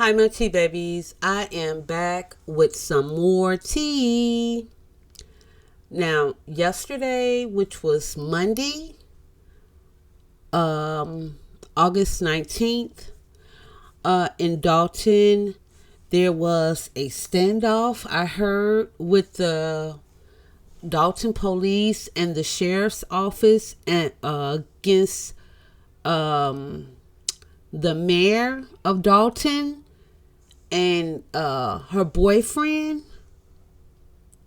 Hi, my tea babies. I am back with some more tea. Now, yesterday, which was Monday, August 19th, in Dalton, there was a standoff I heard with the Dalton police and the sheriff's office and against the mayor of Dalton and her boyfriend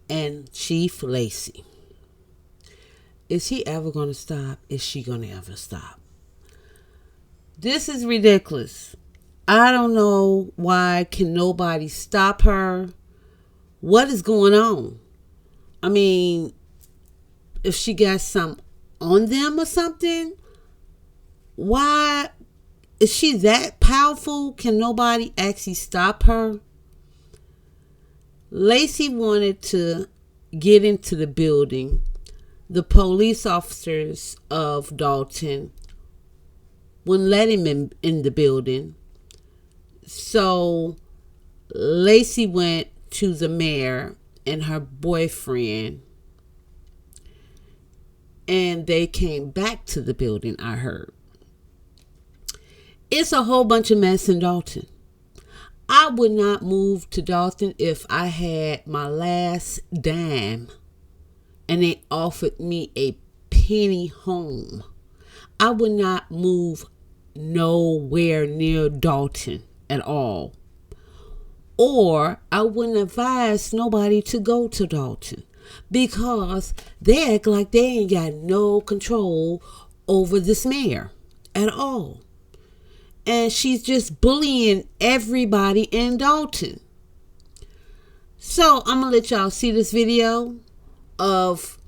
and Chief Lacey. Is he ever going to stop? Is she going to ever stop? This is ridiculous. I don't know why can nobody stop her. What is going on? I mean, if she got some on them or something, why is she that powerful? Can nobody actually stop her? Lacey wanted to get into the building. The police officers of Dolton wouldn't let him in the building. So Lacey went to the mayor and her boyfriend, and they came back to the building, I heard. It's a whole bunch of mess in Dalton. I would not move to Dalton if I had my last dime and they offered me a penny home. I would not move nowhere near Dalton at all. Or I wouldn't advise nobody to go to Dalton because they act like they ain't got no control over this mayor at all. And she's just bullying everybody in Dalton. So I'm going to let y'all see this video of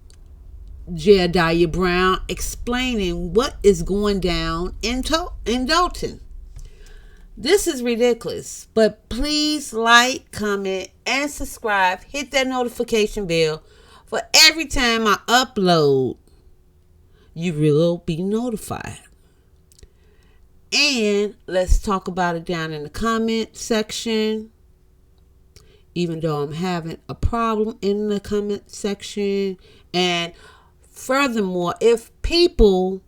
Jedediah Brown explaining what is going down in Dalton. This is ridiculous. But please like, comment, and subscribe. Hit that notification bell for every time I upload. You will be notified. And let's talk about it down in the comment section. Even though I'm having a problem in the comment section. And furthermore, if people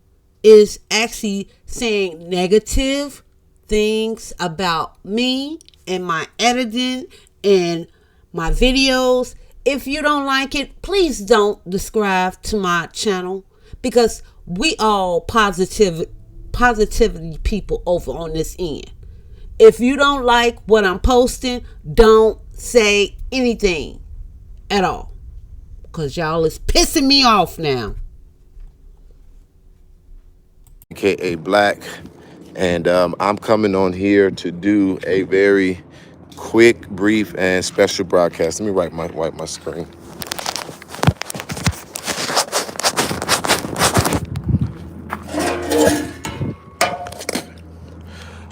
is actually saying negative things about me and my editing and my videos, if you don't like it, please don't subscribe to my channel, because we all positivity people over on this end. If you don't like what I'm posting, don't say anything at all, because y'all is pissing me off now. AKA Black, and I'm coming on here to do a very quick, brief, and special broadcast. Let me wipe my screen.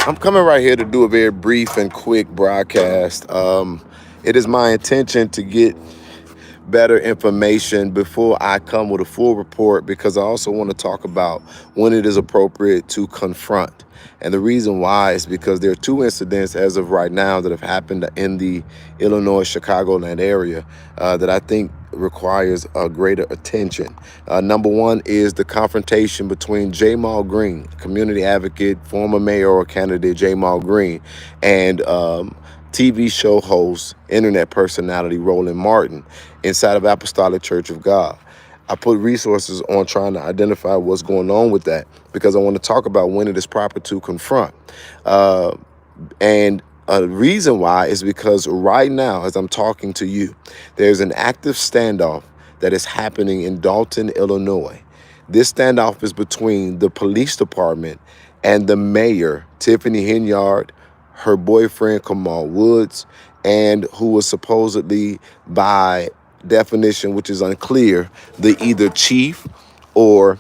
I'm coming right here to do a very brief and quick broadcast. It is my intention to get better information before I come with a full report, because I also want to talk about when it is appropriate to confront. And the reason why is because there are two incidents as of right now that have happened in the Illinois, Chicagoland area that I think requires a greater attention. Number one is the confrontation between Jamal Green, community advocate, former mayoral candidate Jamal Green, and TV show host, internet personality Roland Martin inside of Apostolic Church of God. I put resources on trying to identify what's going on with that, because I want to talk about when it is proper to confront. And a reason why is because right now, as I'm talking to you, there's an active standoff that is happening in Dolton, Illinois. This standoff is between the police department and the mayor, Tiffany Henyard, her boyfriend, Kamal Woods, and who was supposedly, by definition, which is unclear, the either chief or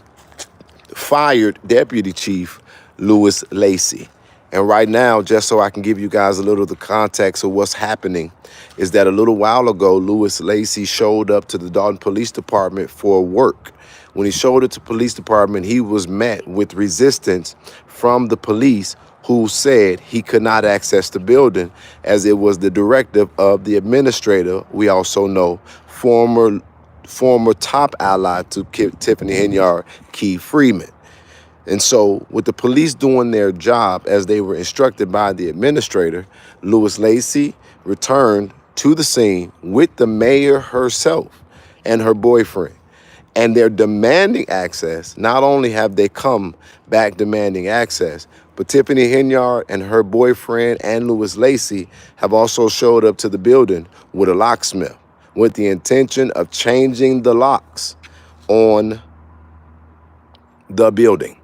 fired deputy chief, Louis Lacey. And right now, just so I can give you guys a little of the context of what's happening, is that a little while ago, Louis Lacey showed up to the Dalton Police Department for work. When he showed up to the police department, he was met with resistance from the police, who said he could not access the building as it was the directive of the administrator. We also know former top ally to Tiffany Henyard, Freeman. And so with the police doing their job as they were instructed by the administrator, Lacey returned to the scene with the mayor herself and her boyfriend. And they're demanding access. Not only have they come back demanding access, but Tiffany Henyard and her boyfriend and Lacey have also showed up to the building with a locksmith with the intention of changing the locks on the building.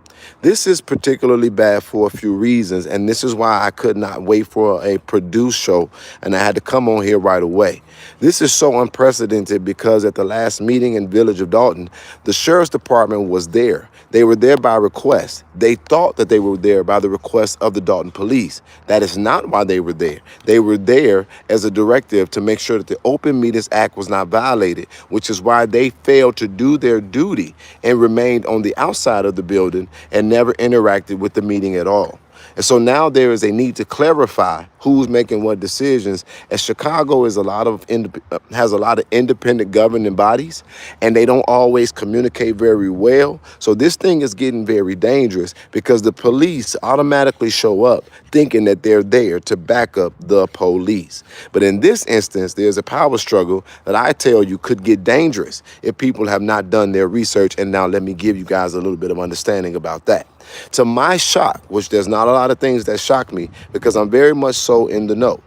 This is particularly bad for a few reasons, and this is why I could not wait for a produced show, and I had to come on here right away. This is so unprecedented because at the last meeting in Village of Dalton, the sheriff's department was there. They were there by request. They thought that they were there by the request of the Dalton police. That is not why they were there. They were there as a directive to make sure that the Open Meetings Act was not violated, which is why they failed to do their duty and remained on the outside of the building and never interacted with the meeting at all. And so now there is a need to clarify who's making what decisions, as Chicago is has a lot of independent governing bodies, and they don't always communicate very well. So this thing is getting very dangerous because the police automatically show up thinking that they're there to back up the police. But in this instance, there's a power struggle that I tell you could get dangerous if people have not done their research. And now let me give you guys a little bit of understanding about that. To my shock, which there's not a lot of things that shock me because I'm very much so in the know.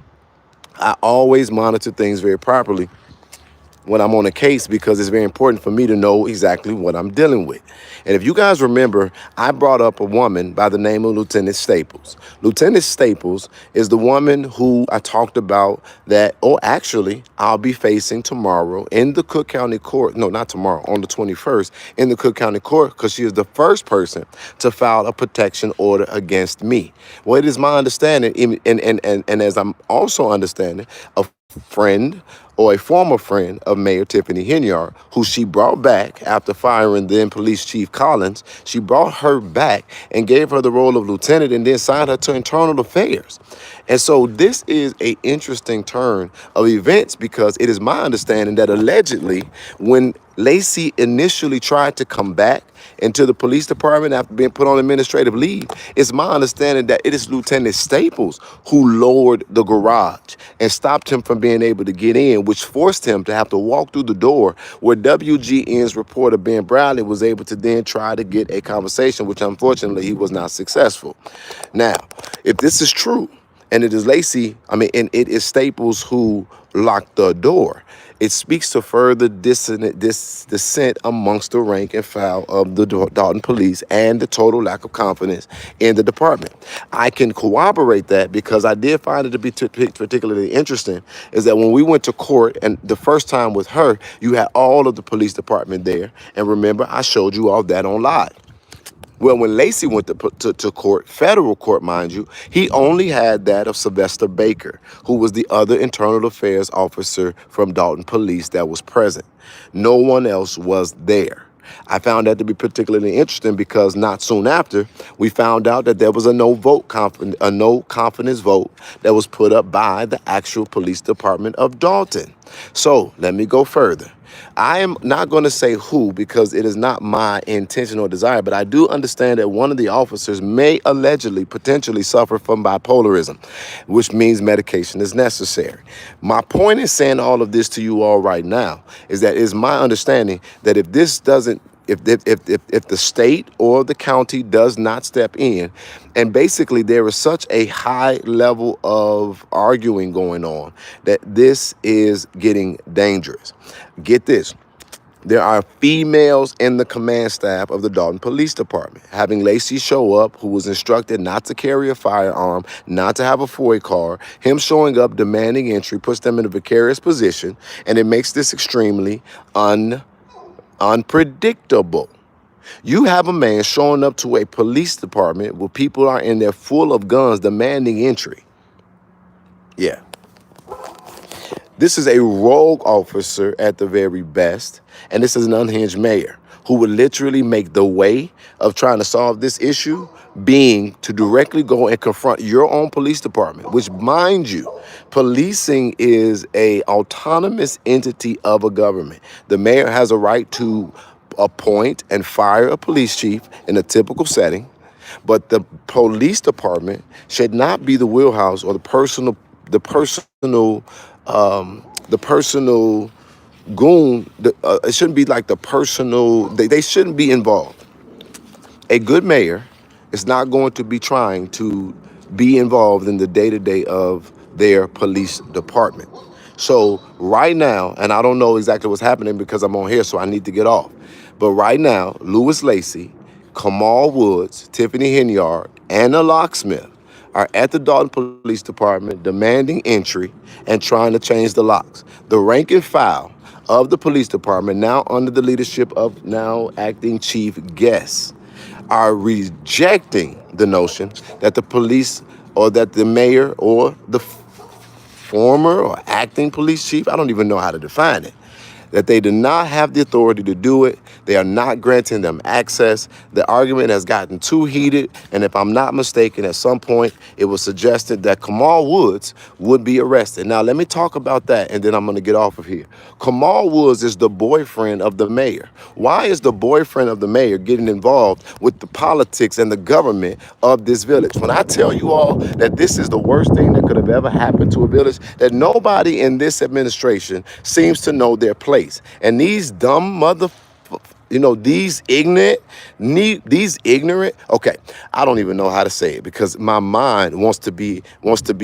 I always monitor things very properly when I'm on a case because it's very important for me to know exactly what I'm dealing with. And if you guys remember, I brought up a woman by the name of Lieutenant Staples. Lieutenant Staples is the woman who I talked about that, actually, I'll be facing tomorrow in the Cook County Court. No, not tomorrow, on the 21st in the Cook County Court because she is the first person to file a protection order against me. Well, it is my understanding, and as I'm also understanding, a friend or a former friend of Mayor Tiffany Henyard, who she brought back after firing then Police Chief Collins. She brought her back and gave her the role of lieutenant and then signed her to internal affairs. And so this is an interesting turn of events because it is my understanding that allegedly when Lacey initially tried to come back into the police department after being put on administrative leave, it's my understanding that it is Lieutenant Staples who lowered the garage and stopped him from being able to get in, which forced him to have to walk through the door where WGN's reporter Ben Bradley was able to then try to get a conversation, which unfortunately he was not successful. Now, if this is true, and it is Lacey, and it is Staples who locked the door, it speaks to further dissent amongst the rank and file of the Dalton police and the total lack of confidence in the department. I can corroborate that because I did find it to be particularly interesting is that when we went to court and the first time with her, you had all of the police department there. And remember, I showed you all that on live. Well, when Lacey went to court, federal court, mind you, he only had that of Sylvester Baker, who was the other internal affairs officer from Dalton Police that was present. No one else was there. I found that to be particularly interesting because not soon after, we found out that there was a no confidence vote that was put up by the actual police department of Dalton. So let me go further. I am not going to say who because it is not my intention or desire, but I do understand that one of the officers may allegedly potentially suffer from bipolarism, which means medication is necessary. My point in saying all of this to you all right now is that it is my understanding that if this doesn't if the state or the county does not step in, and basically there is such a high level of arguing going on that this is getting dangerous. Get this. There are females in the command staff of the Dalton Police Department. Having Lacey show up, who was instructed not to carry a firearm, not to have a FOI card, him showing up demanding entry puts them in a precarious position, and it makes this extremely unpredictable. You have a man showing up to a police department where people are in there full of guns demanding entry. Yeah. This is a rogue officer at the very best, and this is an unhinged mayor who would literally make the way of trying to solve this issue being to directly go and confront your own police department, which, mind you, policing is a autonomous entity of a government. The mayor has a right to appoint and fire a police chief in a typical setting, but the police department should not be the wheelhouse or the personal goon. It shouldn't be like the personal. They shouldn't be involved. A good mayor is not going to be trying to be involved in the day-to-day of their police department. So right now, and I don't know exactly what's happening because I'm on here, so I need to get off. But right now, Lacey, Kamal Woods, Tiffany Henyard, and the locksmith are at the Dalton Police Department demanding entry and trying to change the locks. The rank and file of the police department, now under the leadership of now acting Chief Guest, are rejecting the notion that the police or that the mayor or the former or acting police chief, I don't even know how to define it, that they do not have the authority to do it. They are not granting them access. The argument has gotten too heated, and if I'm not mistaken, at some point it was suggested that Kamal Woods would be arrested. Now, let me talk about that, and then I'm going to get off of here. Kamal Woods is the boyfriend of the mayor. Why is the boyfriend of the mayor getting involved with the politics and the government of this village? When I tell you all that this is the worst thing that could have ever happened to a village, that nobody in this administration seems to know their place. And these dumb these ignorant, okay, I don't even know how to say it because my mind wants to be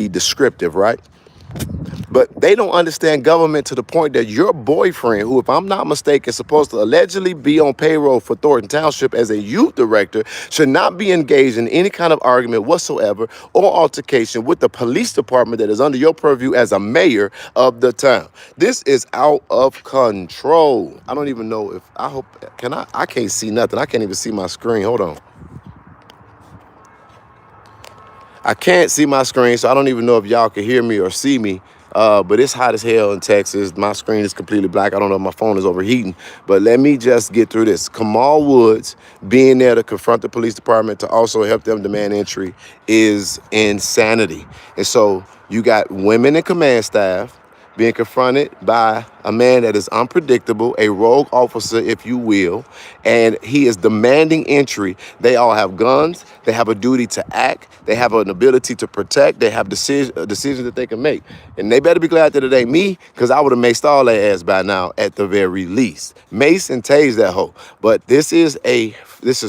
descriptive, right? But they don't understand government to the point that your boyfriend, who, if I'm not mistaken, is supposed to allegedly be on payroll for Thornton Township as a youth director, should not be engaged in any kind of argument whatsoever or altercation with the police department that is under your purview as a mayor of the town. This is out of control. I don't even know if I can't see nothing. I can't even see my screen. Hold on. I can't see my screen, so I don't even know if y'all can hear me or see me. But it's hot as hell in Texas. My screen is completely black. I don't know if my phone is overheating. But let me just get through this. Kamal Woods being there to confront the police department to also help them demand entry is insanity. And so you got women in command staff being confronted by a man that is unpredictable, a rogue officer, if you will, and he is demanding entry. They all have guns. They have a duty to act. They have an ability to protect. They have decisions that they can make. And they better be glad that it ain't me, because I would have maced all their ass by now at the very least. Mace and tase that hoe. But this is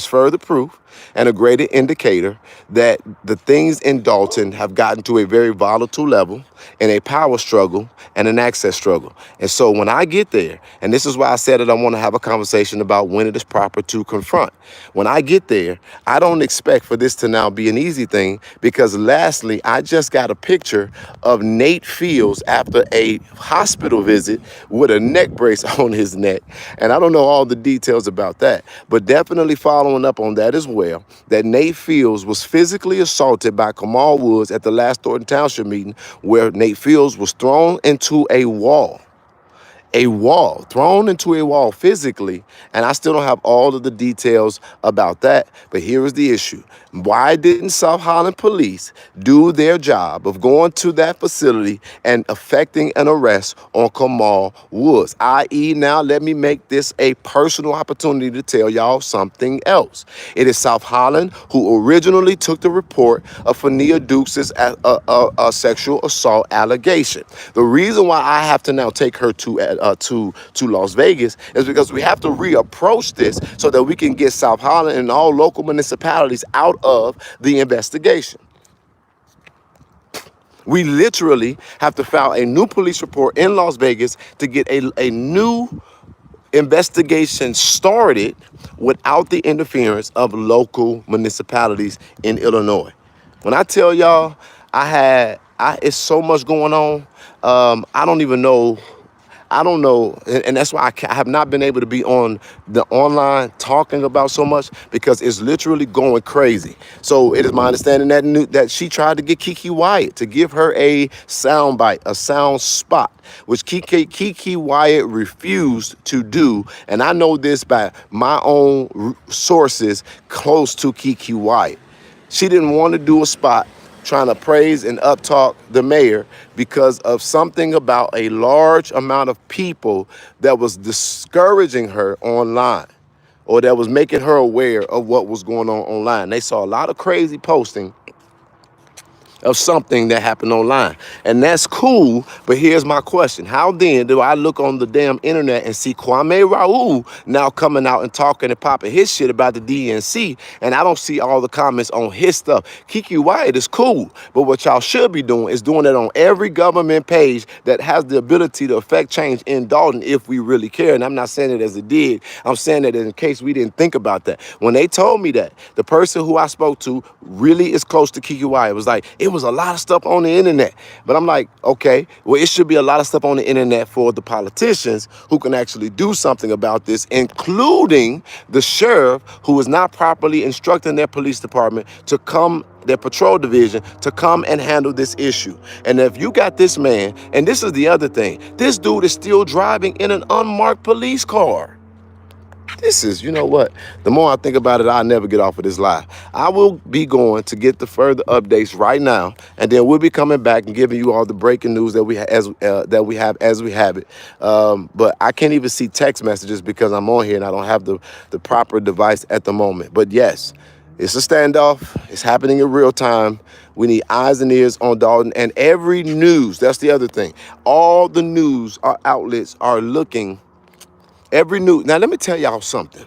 further proof and a greater indicator that the things in Dalton have gotten to a very volatile level and a power struggle and an access struggle. And so when I get there, and this is why I said that I want to have a conversation about when it is proper to confront. When I get there, I don't expect for this to now be an easy thing, because lastly, I just got a picture of Nate Fields after a hospital visit with a neck brace on his neck. And I don't know all the details about that, but definitely following up on that as well, that Nate Fields was physically assaulted by Kamal Woods at the last Thornton Township meeting, where Nate Fields was thrown into a wall thrown into a wall physically. And I still don't have all of the details about that. But here is the issue. Why didn't South Holland police do their job of going to that facility and effecting an arrest on Kamal Woods? I.e., now let me make this a personal opportunity to tell y'all something else. It is South Holland who originally took the report of Fania Dukes' a sexual assault allegation. The reason why I have to now take her to Las Vegas is because we have to reapproach this so that we can get South Holland and all local municipalities out of the investigation. We literally have to file a new police report in Las Vegas to get a new investigation started without the interference of local municipalities in Illinois. When I tell y'all, it's so much going on. I don't know, and that's why I have not been able to be on the online talking about so much, because it's literally going crazy. So it is my understanding that she tried to get Keke Wyatt to give her a sound bite, a sound spot, which Keke Wyatt refused to do. And I know this by my own sources close to Keke Wyatt. She didn't want to do a spot trying to praise and uptalk the mayor because of something about a large amount of people that was discouraging her online, or that was making her aware of what was going on online. They saw a lot of crazy posting of something that happened online. And that's cool, but here's my question. How then do I look on the damn internet and see Kwame Raoul now coming out and talking and popping his shit about the DNC, and I don't see all the comments on his stuff? Kiki Wyatt is cool, but what y'all should be doing is doing it on every government page that has the ability to affect change in Dalton if we really care. And I'm not saying it as a dig. I'm saying that in case we didn't think about that. When they told me that, the person who I spoke to really is close to Kiki Wyatt was like, it was a lot of stuff on the internet. But I'm like, okay, well, it should be a lot of stuff on the internet for the politicians who can actually do something about this, including the sheriff who is not properly instructing their police department to come, their patrol division, to come and handle this issue. And if you got this man, and this is the other thing, this dude is still driving in an unmarked police car. This is, you know what? The more I think about it, I'll never get off of this live. I will be going to get the further updates right now, and then we'll be coming back and giving you all the breaking news that we have as we have it. But I can't even see text messages because I'm on here and I don't have the proper device at the moment. But yes, it's a standoff. It's happening in real time. We need eyes and ears on Dalton, and every news. That's the other thing. All the news outlets are looking. Every news. Now, let me tell y'all something.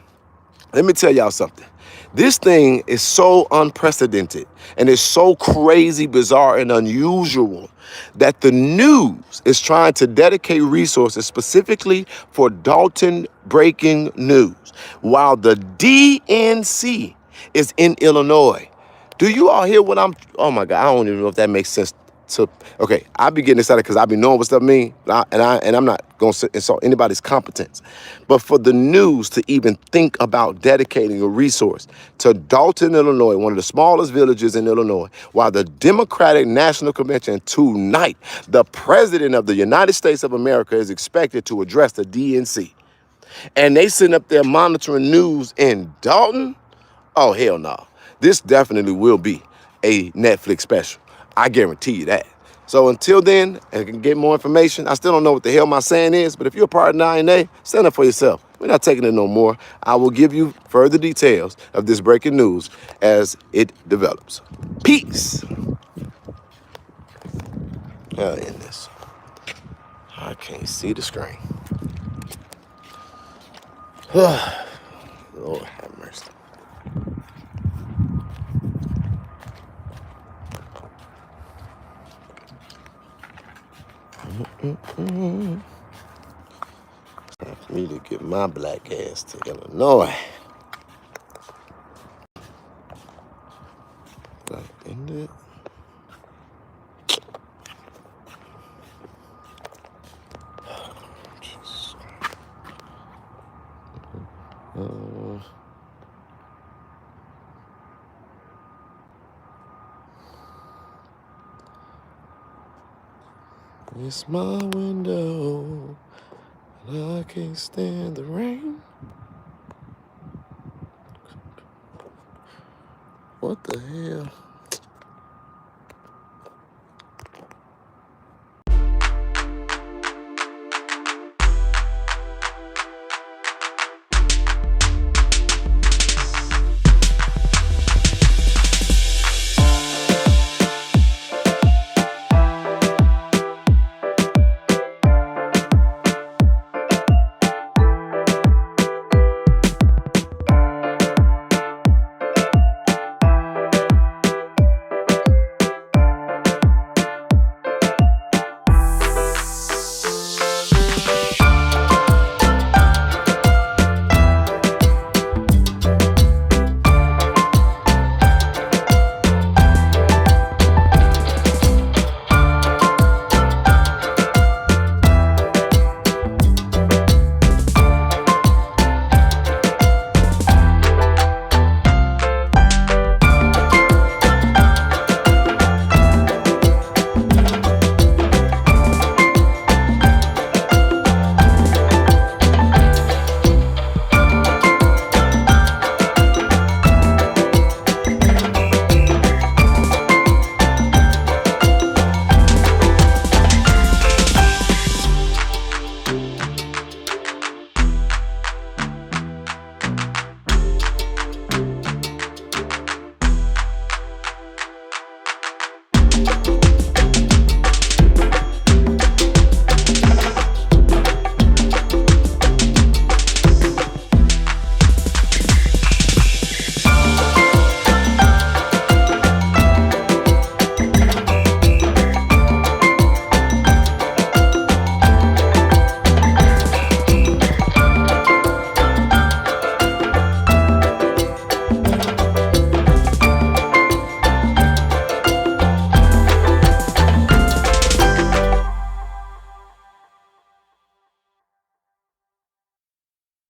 This thing is so unprecedented and it's so crazy, bizarre, and unusual that the news is trying to dedicate resources specifically for Dalton breaking news, while the DNC is in Illinois. Do you all hear what I'm? Oh my God, I don't even know if that makes sense. Okay, I be getting excited because I be knowing what stuff mean, and I'm not gonna insult anybody's competence, but for the news to even think about dedicating a resource to Dolton, Illinois, one of the smallest villages in Illinois, while the Democratic National Convention tonight, the President of the United States of America is expected to address the DNC, and they sitting up there monitoring news in Dalton. Oh hell no! This definitely will be a Netflix special. I guarantee you that. So until then, I can get more information. I still don't know what the hell my saying is, but if you're a part of 9A, stand up for yourself. We're not taking it no more. I will give you further details of this breaking news as it develops. Peace. In this. I can't see the screen. Lord have mercy. Time for me to get my black ass to Illinois. Back in it. It's my window, and I can't stand the rain. What the hell?